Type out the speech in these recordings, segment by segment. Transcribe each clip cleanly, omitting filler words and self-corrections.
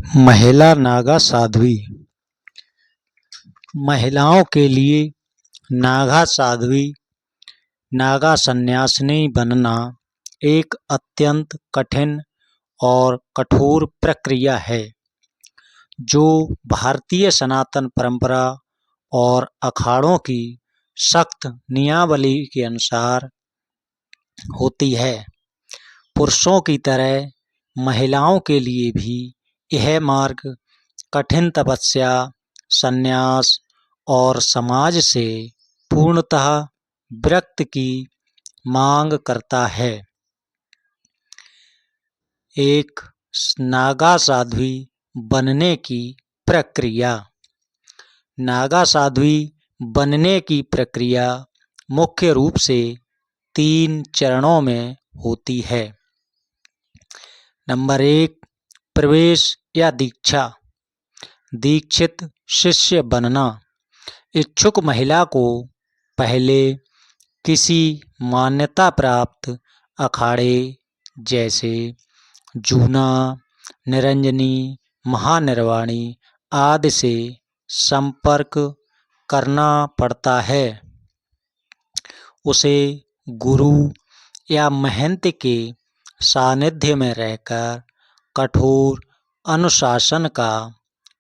महिला नागा साध्वी। महिलाओं के लिए नागा साध्वी नागा सन्यासिनी बनना एक अत्यंत कठिन और कठोर प्रक्रिया है, जो भारतीय सनातन परंपरा और अखाड़ों की सख्त नियमावली के अनुसार होती है। पुरुषों की तरह महिलाओं के लिए भी यह मार्ग कठिन तपस्या, संन्यास और समाज से पूर्णतः विरक्ति की मांग करता है। एक नागा साध्वी बनने की प्रक्रिया। नागा साध्वी बनने की प्रक्रिया मुख्य रूप से 3 चरणों में होती है। नंबर 1, प्रवेश या दीक्षा। दीक्षित शिष्य बनना। इच्छुक महिला को पहले किसी मान्यता प्राप्त अखाड़े जैसे जूना, निरंजनी, महानिर्वाणी आदि से संपर्क करना पड़ता है। उसे गुरु या महंत के सानिध्य में रहकर कठोर अनुशासन का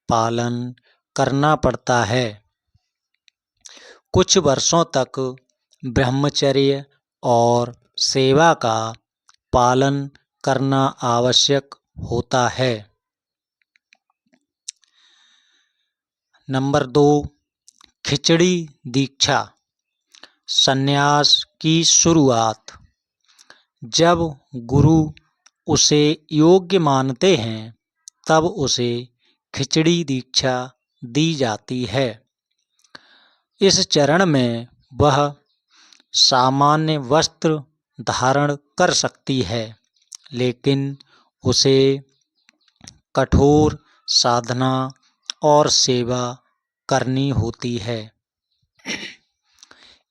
पालन करना पड़ता है। कुछ वर्षों तक ब्रह्मचर्य और सेवा का पालन करना आवश्यक होता है। नंबर 2, खिचड़ी दीक्षा। संन्यास की शुरुआत। जब गुरु उसे योग्य मानते हैं, तब उसे खिचड़ी दीक्षा दी जाती है। इस चरण में वह सामान्य वस्त्र धारण कर सकती है, लेकिन उसे कठोर साधना और सेवा करनी होती है।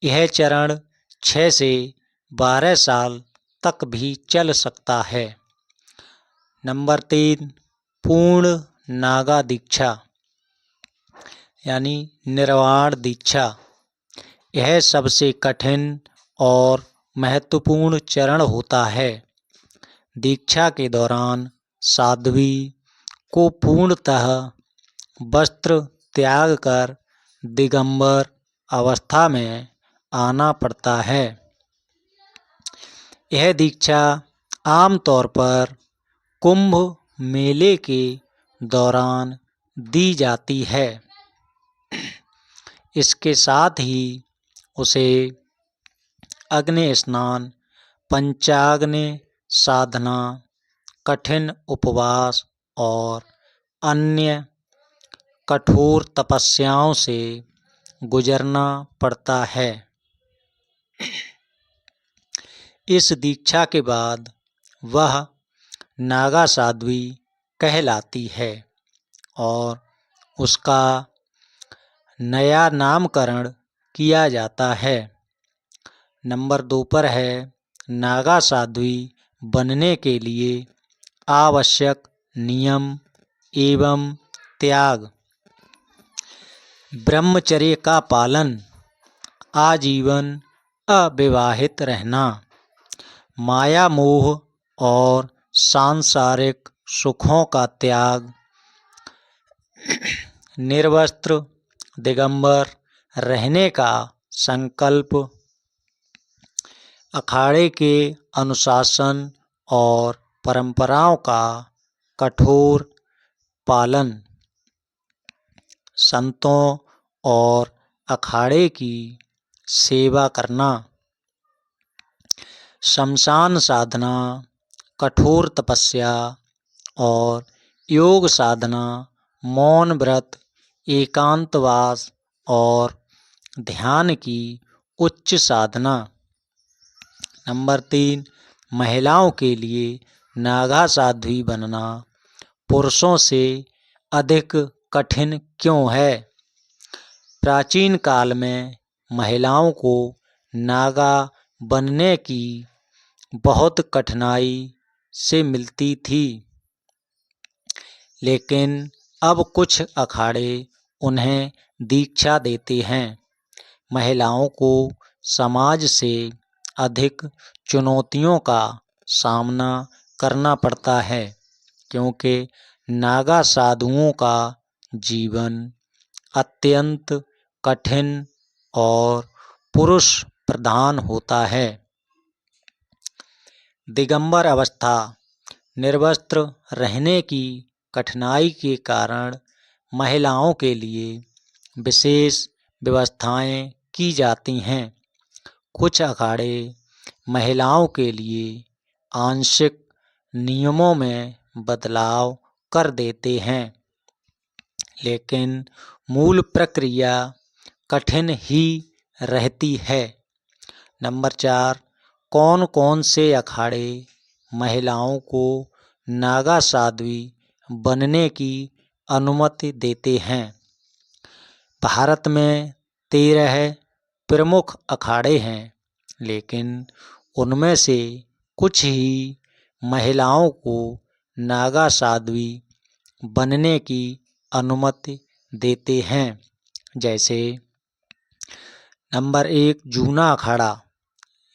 यह चरण 6 से 12 साल तक भी चल सकता है। नंबर 3, पूर्ण नागा दीक्षा यानी निर्वाण दीक्षा। यह सबसे कठिन और महत्वपूर्ण चरण होता है। दीक्षा के दौरान साध्वी को पूर्णतः वस्त्र त्याग कर दिगंबर अवस्था में आना पड़ता है। यह दीक्षा आमतौर पर कुंभ मेले के दौरान दी जाती है। इसके साथ ही उसे अग्नि स्नान, पंचाग्नि साधना, कठिन उपवास और अन्य कठोर तपस्याओं से गुजरना पड़ता है। इस दीक्षा के बाद वह नागा साध्वी कहलाती है और उसका नया नामकरण किया जाता है। नंबर 2 पर है नागा साध्वी बनने के लिए आवश्यक नियम एवं त्याग। ब्रह्मचर्य का पालन, आजीवन अविवाहित रहना, माया मोह और सांसारिक सुखों का त्याग, निर्वस्त्र दिगंबर रहने का संकल्प, अखाड़े के अनुशासन और परंपराओं का कठोर पालन, संतों और अखाड़े की सेवा करना, शमशान साधना, कठोर तपस्या और योग साधना, मौन व्रत, एकांतवास और ध्यान की उच्च साधना। नंबर 3, महिलाओं के लिए नागा साध्वी बनना पुरुषों से अधिक कठिन क्यों है? प्राचीन काल में महिलाओं को नागा बनने की बहुत कठिनाई से मिलती थी। लेकिन अब कुछ अखाड़े उन्हें दीक्षा देते हैं। महिलाओं को समाज से अधिक चुनौतियों का सामना करना पड़ता है, क्योंकि नागा साधुओं का जीवन अत्यंत कठिन और पुरुष प्रधान होता है। दिगंबर अवस्था, निर्वस्त्र रहने की कठिनाई के कारण महिलाओं के लिए विशेष व्यवस्थाएं की जाती हैं। कुछ अखाड़े महिलाओं के लिए आंशिक नियमों में बदलाव कर देते हैं, लेकिन मूल प्रक्रिया कठिन ही रहती है। नंबर 4, कौन कौन से अखाड़े महिलाओं को नागा साध्वी बनने की अनुमति देते हैं? भारत में 13 प्रमुख अखाड़े हैं, लेकिन उनमें से कुछ ही महिलाओं को नागा साध्वी बनने की अनुमति देते हैं। जैसे नंबर 1, जूना अखाड़ा।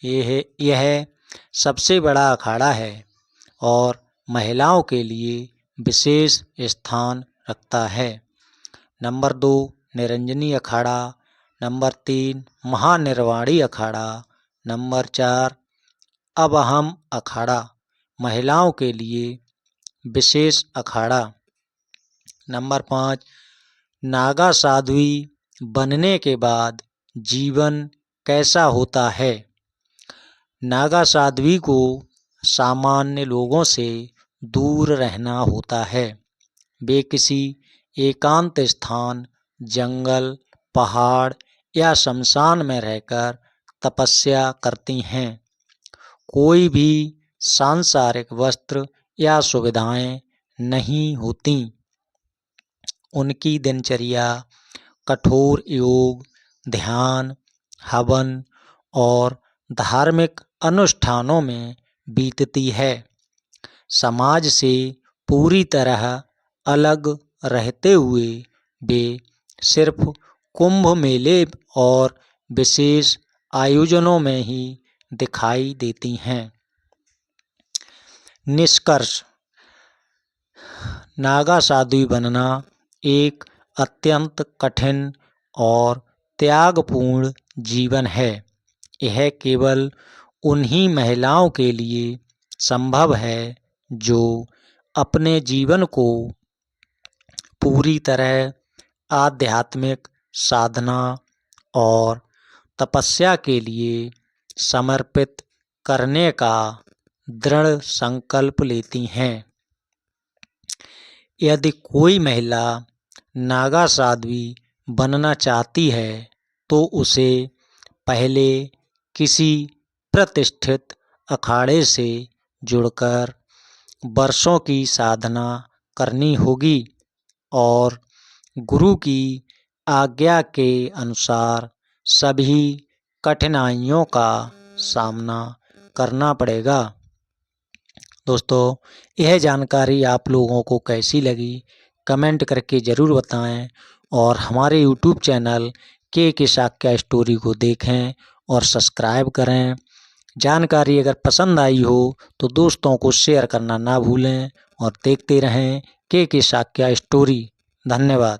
यह सबसे बड़ा अखाड़ा है और महिलाओं के लिए विशेष स्थान रखता है। नंबर 2, निरंजनी अखाड़ा। नंबर 3, महानिर्वाणी अखाड़ा। नंबर 4, अबहम अखाड़ा, महिलाओं के लिए विशेष अखाड़ा। नंबर 5, नागा साध्वी बनने के बाद जीवन कैसा होता है? नागा साध्वी को सामान्य लोगों से दूर रहना होता है। वे किसी एकांत स्थान, जंगल, पहाड़ या शमशान में रहकर तपस्या करती हैं। कोई भी सांसारिक वस्त्र या सुविधाएं नहीं होती। उनकी दिनचर्या कठोर योग, ध्यान, हवन और धार्मिक अनुष्ठानों में बीतती है। समाज से पूरी तरह अलग रहते हुए वे सिर्फ कुंभ मेले और विशेष आयोजनों में ही दिखाई देती हैं। निष्कर्ष, नागा साध्वी बनना एक अत्यंत कठिन और त्यागपूर्ण जीवन है। यह केवल उन्हीं महिलाओं के लिए संभव है जो अपने जीवन को पूरी तरह आध्यात्मिक साधना और तपस्या के लिए समर्पित करने का दृढ़ संकल्प लेती हैं। यदि कोई महिला नागा साध्वी बनना चाहती है तो उसे पहले किसी प्रतिष्ठित अखाड़े से जुड़कर वर्षों की साधना करनी होगी और गुरु की आज्ञा के अनुसार सभी कठिनाइयों का सामना करना पड़ेगा। दोस्तों, यह जानकारी आप लोगों को कैसी लगी कमेंट करके ज़रूर बताएं और हमारे यूट्यूब चैनल के शाक्या स्टोरी को देखें और सब्सक्राइब करें। जानकारी अगर पसंद आई हो तो दोस्तों को शेयर करना ना भूलें और देखते रहें के शाक्या स्टोरी। धन्यवाद।